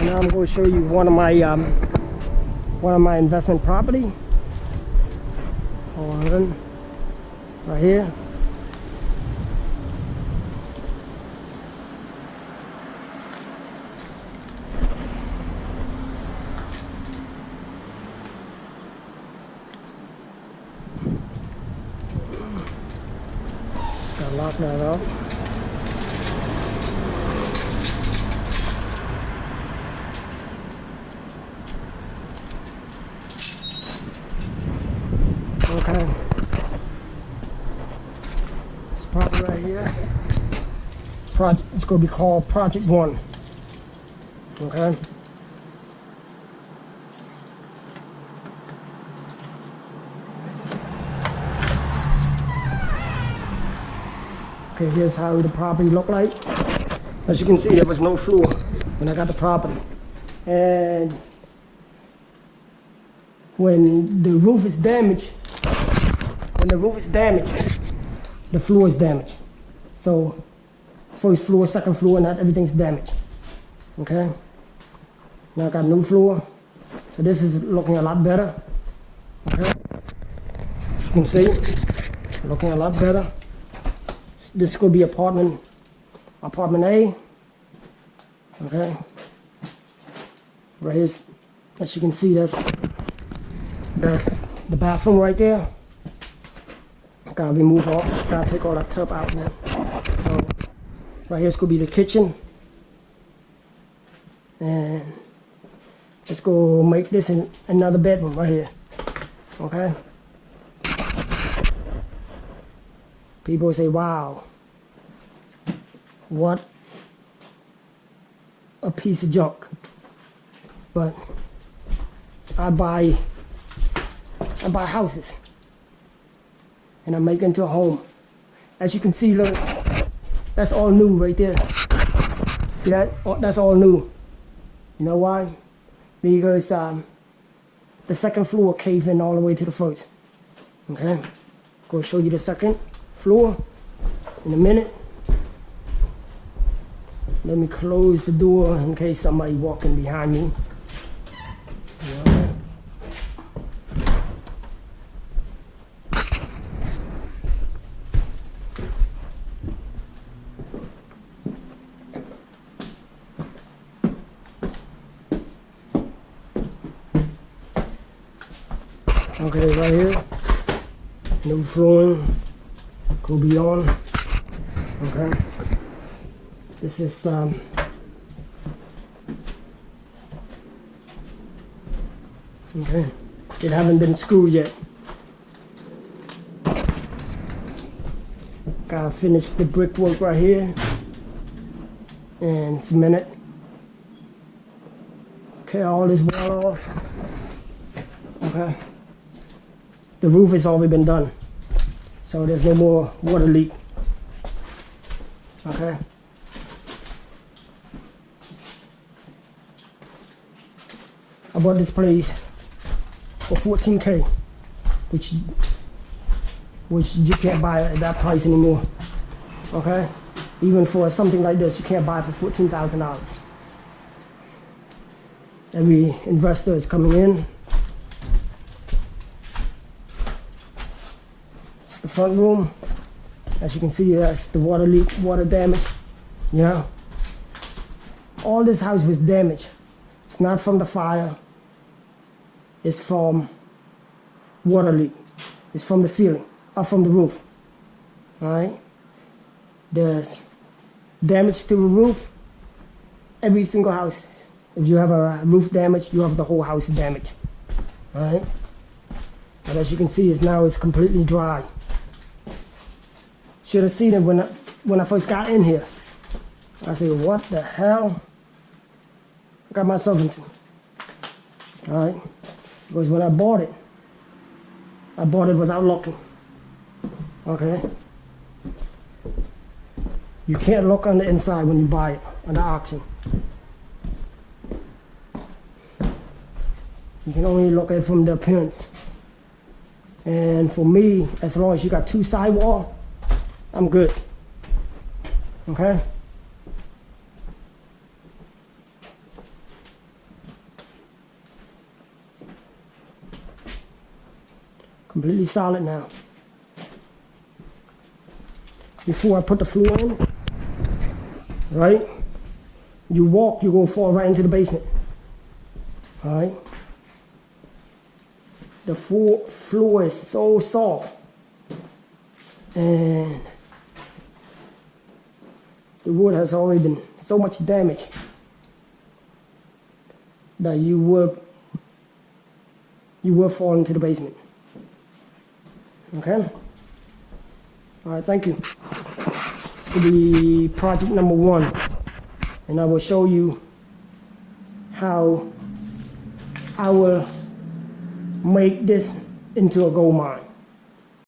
Now I'm going to show you one of my investment property. Hold on, right here. Gotta lock that up. Okay. This property right here. It's going to be called Project 1. Okay. Okay, here's how the property looked like. As you can see, there was no floor when I got the property. And when the roof is damaged, the floor is damaged. So first floor, second floor, not everything's damaged. Okay? Now I got new floor. So this is looking a lot better. Okay? As you can see, looking a lot better. This could be apartment A. Okay? Right here, as you can see, that's the bathroom right there. Gotta remove all, gotta take all that tub out now. So right here's gonna be the kitchen. And just go make this another bedroom right here. Okay? People say, wow, what a piece of junk. But I buy houses and I make it into a home. As you can see, look, that's all new right there. See that? That's all new. You know why? Because the second floor caved in all the way to the first. Okay? Go show you the second floor in a minute. Let me close the door in case somebody walking behind me. Okay, right here, new flooring, go beyond. Okay, this is okay, it haven't been screwed yet. Gotta finish the brickwork right here and cement it. Tear all this wall off. Okay. The roof has already been done, so there's no more water leak. Okay. I bought this place for $14K, which you can't buy at that price anymore. Okay. Even for something like this, you can't buy it for $14,000. Every investor is coming in. The front room, as you can see, that's the water leak, water damage. You know, all this house was damaged. It's not from the fire. It's from water leak. It's from the ceiling, or from the roof. All right. There's damage to the roof. Every single house. If you have a roof damage, you have the whole house damaged. All right. But as you can see, it's completely dry. Should have seen it when I first got in here. I said, what the hell I got myself into? All right, because when I bought it without looking. Okay, you can't look on the inside when you buy it on the auction. You can only look at it from the appearance. And for me, as long as you got two sidewalls, I'm good. Okay? Completely solid now. Before I put the floor in, right? You walk, you're gonna fall right into the basement. All right? The floor is so soft, and the wood has already been so much damaged that you will fall into the basement. Okay? All right, thank you. This will be project number 1, and I will show you how I will make this into a gold mine.